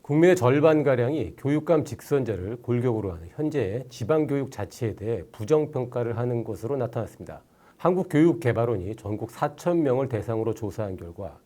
국민의 절반가량이 교육감 직선제를 골격으로 하는 현재의 지방교육 자체에 대해 부정평가를 하는 것으로 나타났습니다. 한국교육개발원이 전국 4,000명을 대상으로 조사한 결과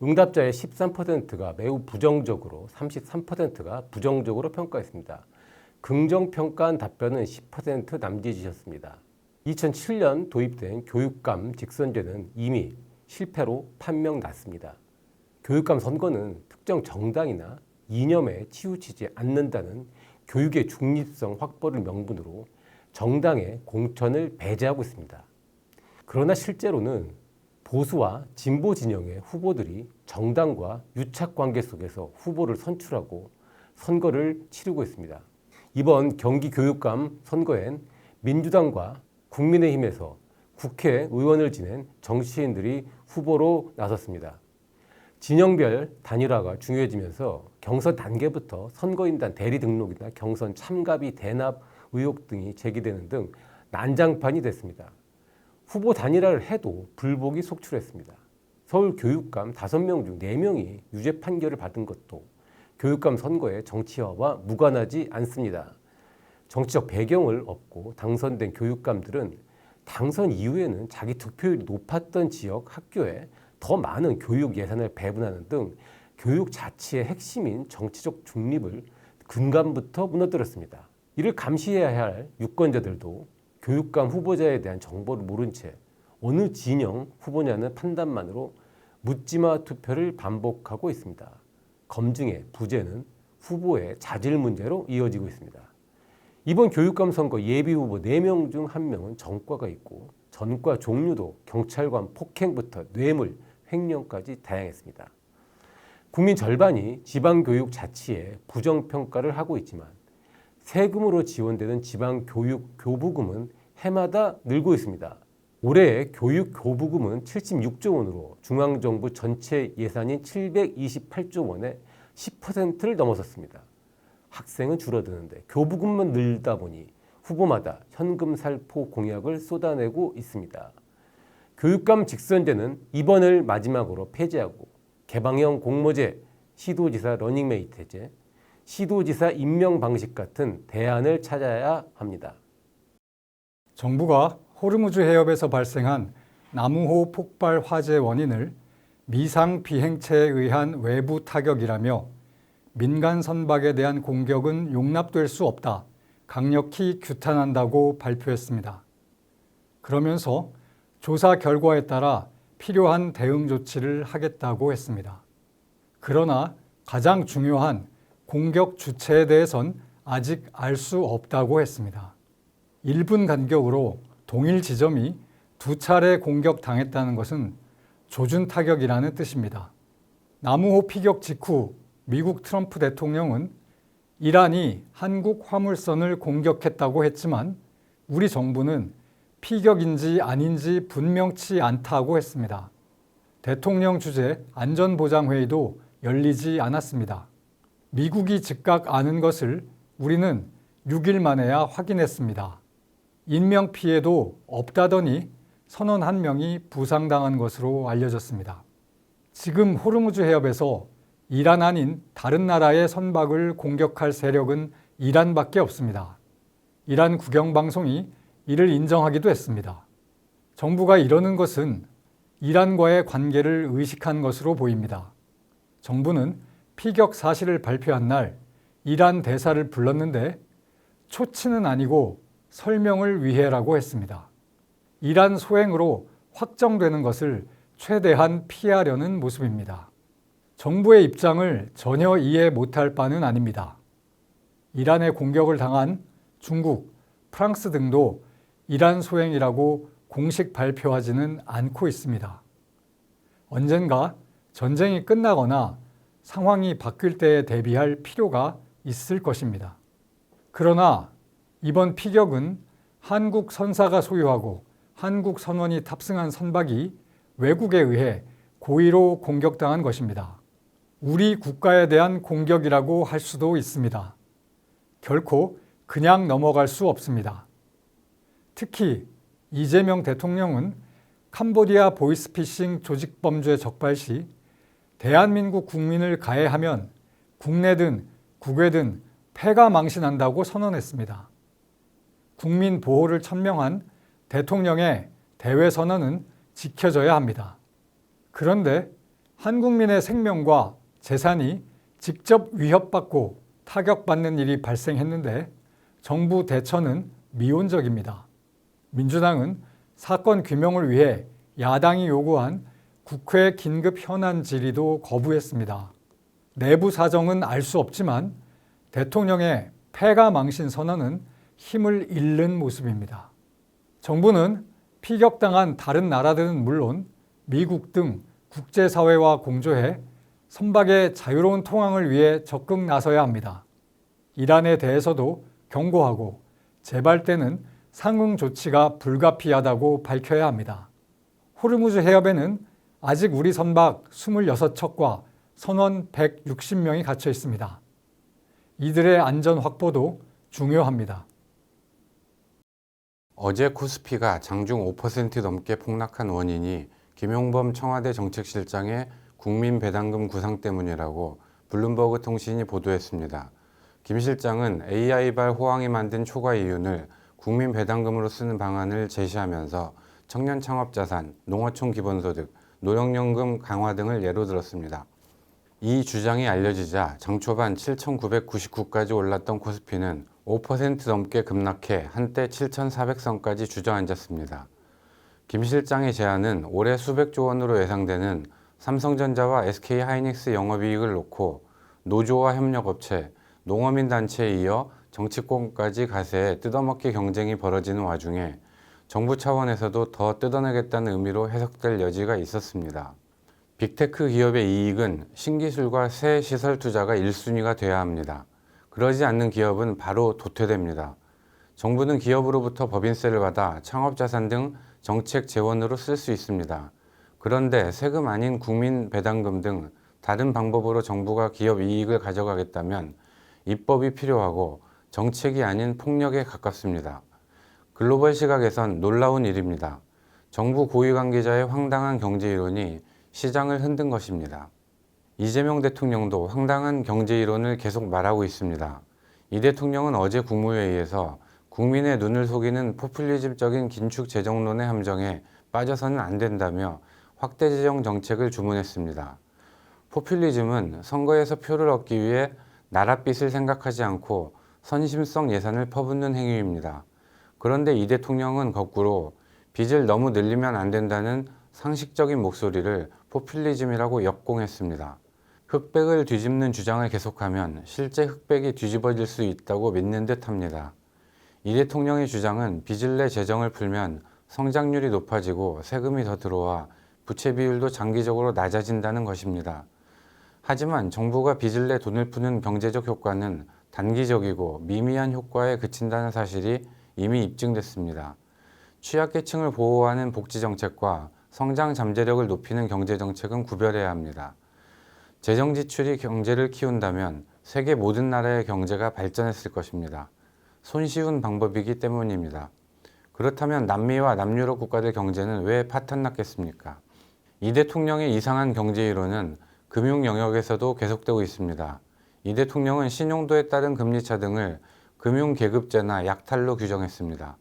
응답자의 13%가 매우 부정적으로, 33%가 부정적으로 평가했습니다. 긍정평가한 답변은 10% 남짓이셨습니다. 2007년 도입된 교육감 직선제는 이미 실패로 판명났습니다. 교육감 선거는 특정 정당이나 이념에 치우치지 않는다는 교육의 중립성 확보를 명분으로 정당의 공천을 배제하고 있습니다. 그러나 실제로는 보수와 진보 진영의 후보들이 정당과 유착관계 속에서 후보를 선출하고 선거를 치르고 있습니다. 이번 경기교육감 선거엔 민주당과 국민의힘에서 국회의원을 지낸 정치인들이 후보로 나섰습니다. 진영별 단일화가 중요해지면서 경선 단계부터 선거인단 대리 등록이나 경선 참가비 대납 의혹 등이 제기되는 등 난장판이 됐습니다. 후보 단일화를 해도 불복이 속출했습니다. 서울 교육감 5명 중 4명이 유죄 판결을 받은 것도 교육감 선거의 정치화와 무관하지 않습니다. 정치적 배경을 얻고 당선된 교육감들은 당선 이후에는 자기 득표율이 높았던 지역 학교에 더 많은 교육 예산을 배분하는 등 교육 자체의 핵심인 정치적 중립을 근간부터 무너뜨렸습니다. 이를 감시해야 할 유권자들도 교육감 후보자에 대한 정보를 모른 채 어느 진영 후보냐는 판단만으로 묻지마 투표를 반복하고 있습니다. 검증의 부재는 후보의 자질 문제로 이어지고 있습니다. 이번 교육감 선거 예비 후보 4명 중 1명은 전과가 있고 전과 종류도 경찰관 폭행부터 뇌물, 횡령까지 다양했습니다. 국민 절반이 지방교육 자치에 부정평가를 하고 있지만 세금으로 지원되는 지방교육 교부금은 해마다 늘고 있습니다. 올해의 교육 교부금은 76조 원으로 중앙정부 전체 예산인 728조 원의 10%를 넘어섰습니다. 학생은 줄어드는데 교부금만 늘다 보니 후보마다 현금 살포 공약을 쏟아내고 있습니다. 교육감 직선제는 이번을 마지막으로 폐지하고 개방형 공모제, 시도지사 러닝메이트 해제, 시도지사 임명 방식 같은 대안을 찾아야 합니다. 정부가 호르무즈 해협에서 발생한 나무호 폭발 화재 원인을 미상 비행체에 의한 외부 타격이라며 민간 선박에 대한 공격은 용납될 수 없다, 강력히 규탄한다고 발표했습니다. 그러면서 조사 결과에 따라 필요한 대응 조치를 하겠다고 했습니다. 그러나 가장 중요한 공격 주체에 대해선 아직 알 수 없다고 했습니다. 1분 간격으로 동일 지점이 2차례 공격당했다는 것은 조준 타격이라는 뜻입니다. 나무호 피격 직후 미국 트럼프 대통령은 이란이 한국 화물선을 공격했다고 했지만 우리 정부는 피격인지 아닌지 분명치 않다고 했습니다. 대통령 주재 안전보장회의도 열리지 않았습니다. 미국이 즉각 아는 것을 우리는 6일 만에야 확인했습니다. 인명피해도 없다더니 선원 1명이 부상당한 것으로 알려졌습니다. 지금 호르무즈 해협에서 이란 아닌 다른 나라의 선박을 공격할 세력은 이란밖에 없습니다. 이란 국영방송이 이를 인정하기도 했습니다. 정부가 이러는 것은 이란과의 관계를 의식한 것으로 보입니다. 정부는 피격 사실을 발표한 날 이란 대사를 불렀는데 초치는 아니고 설명을 위해라고 했습니다. 이란 소행으로 확정되는 것을 최대한 피하려는 모습입니다. 정부의 입장을 전혀 이해 못할 바는 아닙니다. 이란의 공격을 당한 중국, 프랑스 등도 이란 소행이라고 공식 발표하지는 않고 있습니다. 언젠가 전쟁이 끝나거나 상황이 바뀔 때에 대비할 필요가 있을 것입니다. 그러나 이번 피격은 한국 선사가 소유하고 한국 선원이 탑승한 선박이 외국에 의해 고의로 공격당한 것입니다. 우리 국가에 대한 공격이라고 할 수도 있습니다. 결코 그냥 넘어갈 수 없습니다. 특히 이재명 대통령은 캄보디아 보이스피싱 조직범죄 적발 시 대한민국 국민을 가해하면 국내든 국외든 폐가 망신한다고 선언했습니다. 국민 보호를 천명한 대통령의 대외 선언은 지켜져야 합니다. 그런데 한국민의 생명과 재산이 직접 위협받고 타격받는 일이 발생했는데 정부 대처는 미온적입니다. 민주당은 사건 규명을 위해 야당이 요구한 국회 긴급 현안 질의도 거부했습니다. 내부 사정은 알 수 없지만 대통령의 폐가 망신 선언은 힘을 잃는 모습입니다. 정부는 피격당한 다른 나라들은 물론 미국 등 국제사회와 공조해 선박의 자유로운 통항을 위해 적극 나서야 합니다. 이란에 대해서도 경고하고 재발 때는 상응 조치가 불가피하다고 밝혀야 합니다. 호르무즈 해협에는 아직 우리 선박 26척과 선원 160명이 갇혀 있습니다. 이들의 안전 확보도 중요합니다. 어제 코스피가 장중 5% 넘게 폭락한 원인이 김용범 청와대 정책실장의 국민 배당금 구상 때문이라고 블룸버그 통신이 보도했습니다. 김 실장은 AI발 호황이 만든 초과 이윤을 국민 배당금으로 쓰는 방안을 제시하면서 청년 창업자산, 농어촌 기본소득, 노령연금 강화 등을 예로 들었습니다. 이 주장이 알려지자 장 초반 7,999까지 올랐던 코스피는 5% 넘게 급락해 한때 7,400선까지 주저앉았습니다. 김 실장의 제안은 올해 수백조 원으로 예상되는 삼성전자와 SK하이닉스 영업이익을 놓고 노조와 협력업체, 농어민 단체에 이어 정치권까지 가세해 뜯어먹기 경쟁이 벌어지는 와중에 정부 차원에서도 더 뜯어내겠다는 의미로 해석될 여지가 있었습니다. 빅테크 기업의 이익은 신기술과 새 시설 투자가 1순위가 돼야 합니다. 그러지 않는 기업은 바로 도태됩니다. 정부는 기업으로부터 법인세를 받아 창업자산 등 정책 재원으로 쓸 수 있습니다. 그런데 세금 아닌 국민 배당금 등 다른 방법으로 정부가 기업 이익을 가져가겠다면 입법이 필요하고 정책이 아닌 폭력에 가깝습니다. 글로벌 시각에선 놀라운 일입니다. 정부 고위 관계자의 황당한 경제 이론이 시장을 흔든 것입니다. 이재명 대통령도 황당한 경제 이론을 계속 말하고 있습니다. 이 대통령은 어제 국무회의에서 국민의 눈을 속이는 포퓰리즘적인 긴축 재정론의 함정에 빠져서는 안 된다며 확대 재정 정책을 주문했습니다. 포퓰리즘은 선거에서 표를 얻기 위해 나랏빛을 생각하지 않고 선심성 예산을 퍼붓는 행위입니다. 그런데 이 대통령은 거꾸로 빚을 너무 늘리면 안 된다는 상식적인 목소리를 포퓰리즘이라고 역공했습니다. 흑백을 뒤집는 주장을 계속하면 실제 흑백이 뒤집어질 수 있다고 믿는 듯합니다. 이 대통령의 주장은 빚을 내 재정을 풀면 성장률이 높아지고 세금이 더 들어와 부채 비율도 장기적으로 낮아진다는 것입니다. 하지만 정부가 빚을 내 돈을 푸는 경제적 효과는 단기적이고 미미한 효과에 그친다는 사실이 이미 입증됐습니다. 취약계층을 보호하는 복지정책과 성장 잠재력을 높이는 경제정책은 구별해야 합니다. 재정 지출이 경제를 키운다면 세계 모든 나라의 경제가 발전했을 것입니다. 손쉬운 방법이기 때문입니다. 그렇다면 남미와 남유럽 국가들 경제는 왜 파탄났겠습니까? 이 대통령의 이상한 경제 이론은 금융 영역에서도 계속되고 있습니다. 이 대통령은 신용도에 따른 금리차 등을 금융계급제나 약탈로 규정했습니다.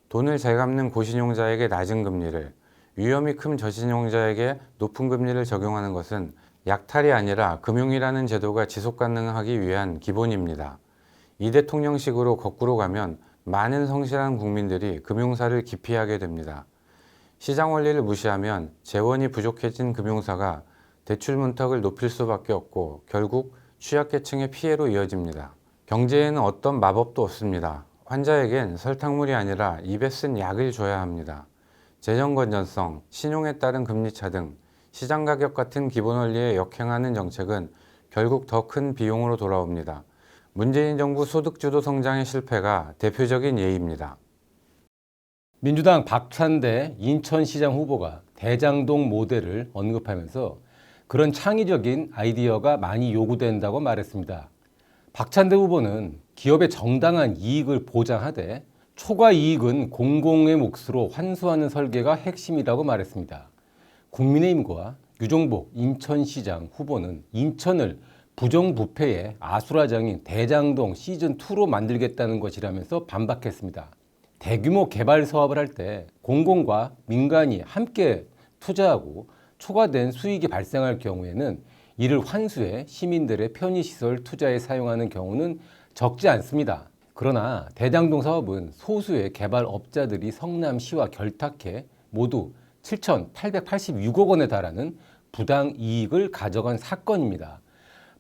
돈을 잘 갚는 고신용자에게 낮은 금리를, 위험이 큰 저신용자에게 높은 금리를 적용하는 것은 약탈이 아니라 금융이라는 제도가 지속 가능하기 위한 기본입니다. 이 대통령식으로 거꾸로 가면 많은 성실한 국민들이 금융사를 기피하게 됩니다. 시장 원리를 무시하면 재원이 부족해진 금융사가 대출 문턱을 높일 수밖에 없고 결국 취약계층의 피해로 이어집니다. 경제에는 어떤 마법도 없습니다. 환자에겐 설탕물이 아니라 입에 쓴 약을 줘야 합니다. 재정 건전성, 신용에 따른 금리차 등 시장 가격 같은 기본 원리에 역행하는 정책은 결국 더 큰 비용으로 돌아옵니다. 문재인 정부 소득주도 성장의 실패가 대표적인 예입니다. 민주당 박찬대 인천시장 후보가 대장동 모델을 언급하면서 그런 창의적인 아이디어가 많이 요구된다고 말했습니다. 박찬대 후보는 기업의 정당한 이익을 보장하되 초과 이익은 공공의 몫으로 환수하는 설계가 핵심이라고 말했습니다. 국민의힘과 유종복 인천시장 후보는 인천을 부정부패의 아수라장인 대장동 시즌2로 만들겠다는 것이라면서 반박했습니다. 대규모 개발 사업을 할 때 공공과 민간이 함께 투자하고 초과된 수익이 발생할 경우에는 이를 환수해 시민들의 편의시설 투자에 사용하는 경우는 적지 않습니다. 그러나 대장동 사업은 소수의 개발업자들이 성남시와 결탁해 모두 7,886억 원에 달하는 부당이익을 가져간 사건입니다.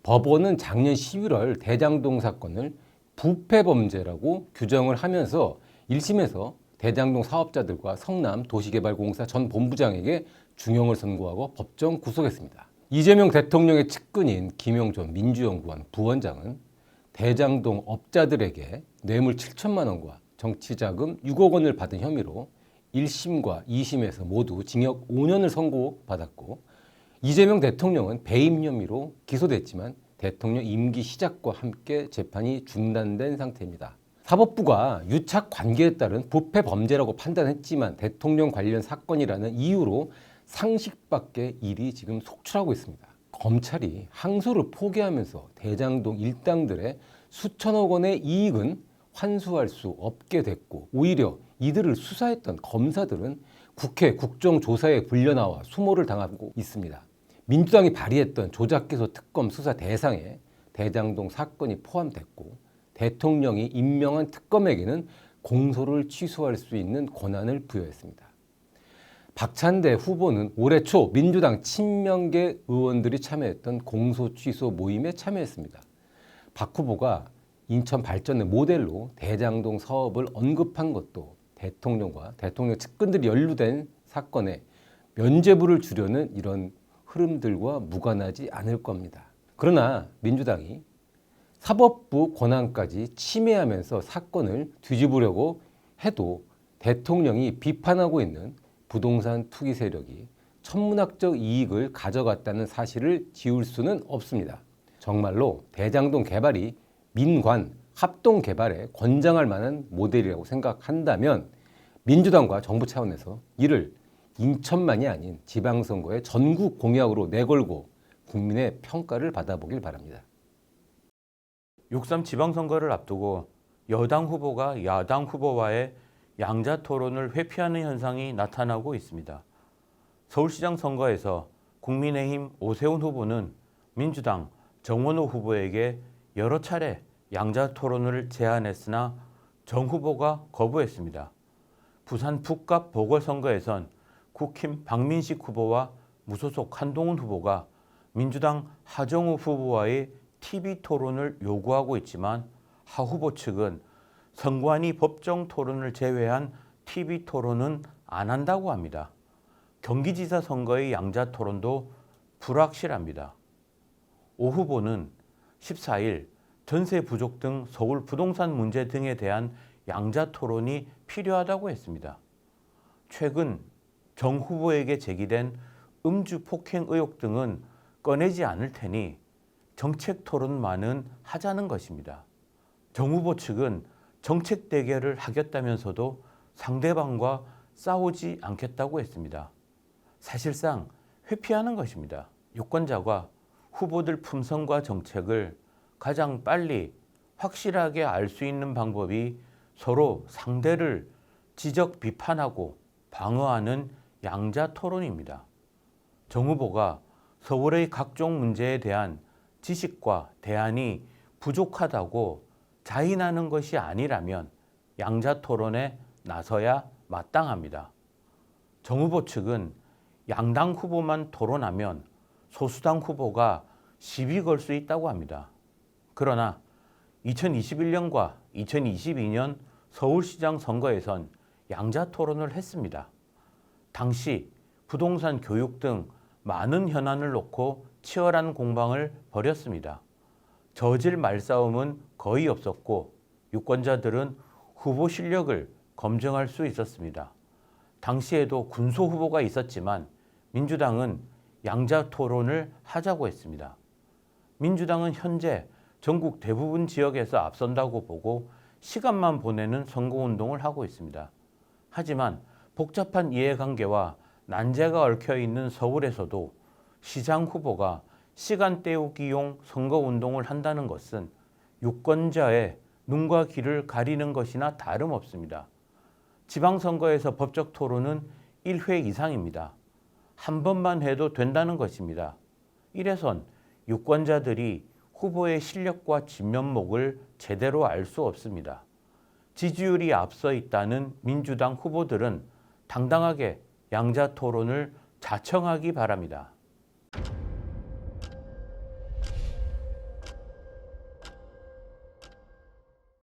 법원은 작년 11월 대장동 사건을 부패범죄라고 규정을 하면서 1심에서 대장동 사업자들과 성남도시개발공사 전 본부장에게 중형을 선고하고 법정 구속했습니다. 이재명 대통령의 측근인 김용존 민주연구원 부원장은 대장동 업자들에게 뇌물 7천만 원과 정치자금 6억 원을 받은 혐의로 1심과 2심에서 모두 징역 5년을 선고받았고 이재명 대통령은 배임 혐의로 기소됐지만 대통령 임기 시작과 함께 재판이 중단된 상태입니다. 사법부가 유착 관계에 따른 부패 범죄라고 판단했지만 대통령 관련 사건이라는 이유로 상식 밖의 일이 지금 속출하고 있습니다. 검찰이 항소를 포기하면서 대장동 일당들의 수천억 원의 이익은 환수할 수 없게 됐고 오히려 이들을 수사했던 검사들은 국회 국정조사에 불려나와 수모를 당하고 있습니다. 민주당이 발의했던 조작기소 특검 수사 대상에 대장동 사건이 포함됐고 대통령이 임명한 특검에게는 공소를 취소할 수 있는 권한을 부여했습니다. 박찬대 후보는 올해 초 민주당 친명계 의원들이 참여했던 공소 취소 모임에 참여했습니다. 박 후보가 인천 발전을 모델로 대장동 사업을 언급한 것도 대통령과 대통령 측근들이 연루된 사건에 면죄부를 주려는 이런 흐름들과 무관하지 않을 겁니다. 그러나 민주당이 사법부 권한까지 침해하면서 사건을 뒤집으려고 해도 대통령이 비판하고 있는 부동산 투기 세력이 천문학적 이익을 가져갔다는 사실을 지울 수는 없습니다. 정말로 대장동 개발이 민관 합동 개발에 권장할 만한 모델이라고 생각한다면 민주당과 정부 차원에서 이를 인천만이 아닌 지방선거의 전국 공약으로 내걸고 국민의 평가를 받아보길 바랍니다. 6.3 지방선거를 앞두고 여당 후보가 야당 후보와의 양자 토론을 회피하는 현상이 나타나고 있습니다. 서울시장 선거에서 국민의힘 오세훈 후보는 민주당 정원호 후보에게 여러 차례 양자 토론을 제안했으나 정 후보가 거부했습니다. 부산 북갑 보궐선거에선 국힘 박민식 후보와 무소속 한동훈 후보가 민주당 하정우 후보와의 TV 토론을 요구하고 있지만 하 후보 측은 선관위 법정 토론을 제외한 TV 토론은 안 한다고 합니다. 경기지사 선거의 양자 토론도 불확실합니다. 오 후보는 14일 전세 부족 등 서울 부동산 문제 등에 대한 양자 토론이 필요하다고 했습니다. 최근 정 후보에게 제기된 음주 폭행 의혹 등은 꺼내지 않을 테니 정책 토론만은 하자는 것입니다. 정 후보 측은 정책 대결을 하겠다면서도 상대방과 싸우지 않겠다고 했습니다. 사실상 회피하는 것입니다. 유권자가 후보들 품성과 정책을 가장 빨리 확실하게 알 수 있는 방법이 서로 상대를 지적 비판하고 방어하는 양자 토론입니다. 정 후보가 서울의 각종 문제에 대한 지식과 대안이 부족하다고 자인하는 것이 아니라면 양자 토론에 나서야 마땅합니다. 정 후보 측은 양당 후보만 토론하면 소수당 후보가 시비 걸 수 있다고 합니다. 그러나 2021년과 2022년 서울시장 선거에선 양자 토론을 했습니다. 당시 부동산 교육 등 많은 현안을 놓고 치열한 공방을 벌였습니다. 저질 말싸움은 거의 없었고 유권자들은 후보 실력을 검증할 수 있었습니다. 당시에도 군소 후보가 있었지만 민주당은 양자 토론을 하자고 했습니다. 민주당은 현재 전국 대부분 지역에서 앞선다고 보고 시간만 보내는 선거운동을 하고 있습니다. 하지만 복잡한 이해관계와 난제가 얽혀있는 서울에서도 시장 후보가 시간 때우기용 선거운동을 한다는 것은 유권자의 눈과 귀를 가리는 것이나 다름없습니다. 지방선거에서 법적 토론은 1회 이상입니다. 한 번만 해도 된다는 것입니다. 이래선 유권자들이 후보의 실력과 진면목을 제대로 알 수 없습니다. 지지율이 앞서 있다는 민주당 후보들은 당당하게 양자 토론을 자청하기 바랍니다.